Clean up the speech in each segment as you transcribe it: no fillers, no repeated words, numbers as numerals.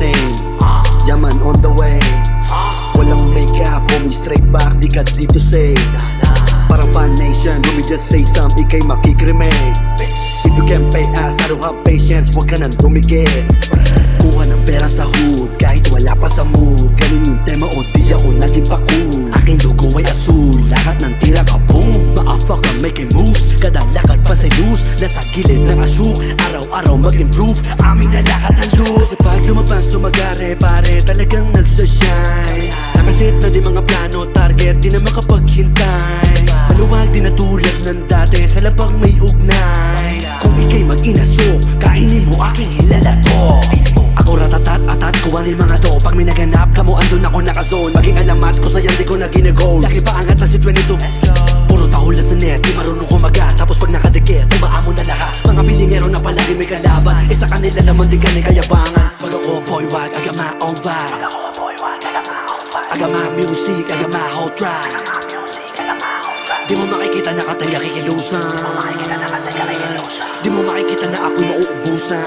same. Yaman on the way. Walang makeup, homie straight back, di ka dito safe. Parang fan nation, homie just say some, ikay makikremate. If you can't pay us, I don't have patience, wag ka nang dumigit. Kuha ng pera sa hood, kahit wala pa sa mood. Ganun yung tema o di ako naging pa-cool. Aking dugo ay asul, lahat ng tira ka boom. Motherfucker making moves, kada lakad pa sa loose. Nasa gilid ng asyuk, araw-araw mag-improve. Amin na lahat ng loose. Kasi pag lumabas, lumagare pare, talagang nagsashine. Nakasit na di mga plano, target, di na makapaghintay. Maluwag din na tulad ng dati, sa labang may ugnay. Kung ikay mag-inaso, kainin mo aking hilalato. Ako ratatat-atat, kuwanin mga to. Pag may naganap ka mo, andun ako nakazone. Maging alamat ko sa'yan, di ko na ginagol. Lagi pa angat na si 22. Puro tahol na sa net, di marunong kumagat. Tapos pag nakadikit, tumaan mo na lahat. Mga pilingero na palagi may kalaban. Sa kanila naman din ka ni kayabangan. Pag ako boy wag, I got my own vibe. I got my music, I got my whole tribe. Di mo makikita na kataya kikilusan. Di mo makikita na ako'y mauubusan.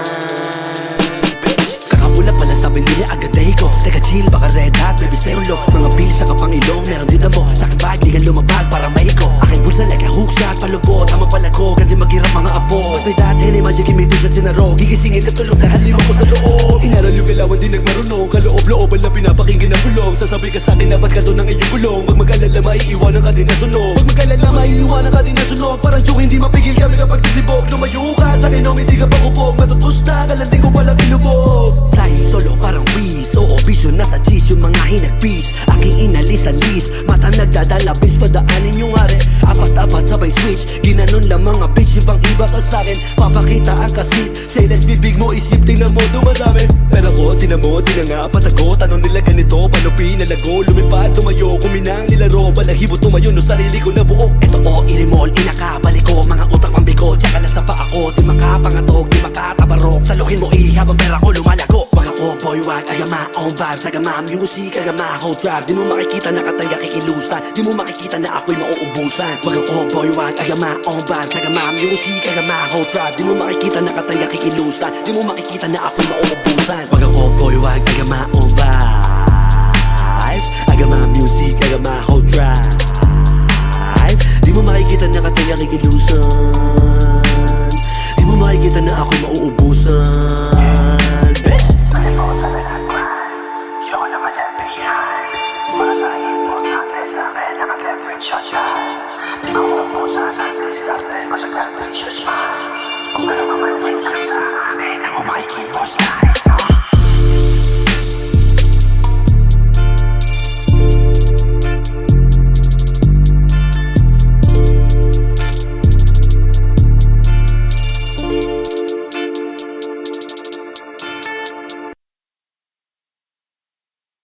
Kakapula pala sabi nila agad dahi ko. Teka chill, baka red hot, baby stay on low. Mga bills sa kapang ilong, meron din mo. Sa aking bag, di ka lumabag para maiko. Aking bulsa like a hook shot, palubot. Tama pala ko, gandi maghirap mga abo. Mas may dati ni Magic Imitus at sinaro. Gigisingin na tulog, nakalima ko sa loob. Inaral yung galawan, di nagmarunong. Kaloob-looban lang pinapakinggan na bulong. Sasabi ka sa'kin na ba't ka doon ng iyong gulong. Pag mag-alala, maiiwanan ka din na sunog. Pag mag-alala, maiiwanan ka din na sunog. Parang joke, hindi mapigil kami kapag titlibog. Lumayo ka sa'kin, homie, di ka pa kubog. Matutusta, kalanding ko palang ilubog. Flying solo parang Wiz, oo, vision nasa G's. Yung mga hinagpis, aking inalis sa list. Mata nagdadala, bills padaanin yung hari. Apat-apat sabay switch, ginanon lang mga bitch. Ibang iba ka sa'kin, papakita ang kasit. Say let's be big mo, isip, tingnan mo, dumadami. Pero ko, tinan mo, di na nga patago. Tanong nila ganito, paano pinalago. Lumipad, tumayo, kuminang nilaro. Balahibo tumayo, no sarili ko na buo. Ito o, irimol, inakabalik ko. Mga utak pang bigo, tsaka lang sa pa ako. Di makapangatog, di makatabarok. Saluhin mo habang pera ko lumalago. Wag ako boy wag, I got my own vibes. I got my music, I got my whole tribe. Di mo makikita na katanga kikilusan. Di mo makikita na ako'y mauubusan. Wag ako boy wag, I got my own vibes. I got my music, I got my whole tribe. Di mo makikita na katanga kikilusan. Di mo makikita na ako'y mauubusan. Wag ako boy wag, I got my own vibes. I got my music, I got my whole tribe. Di mo makikita na katanga kikilusan. Di mo makikita na ako'y mauubusan. Ayoko naman yan behind. Para sa akin, importante sa akin na mag-get rich shot yan. Di mauubusan ang diskarte ko sa ganda.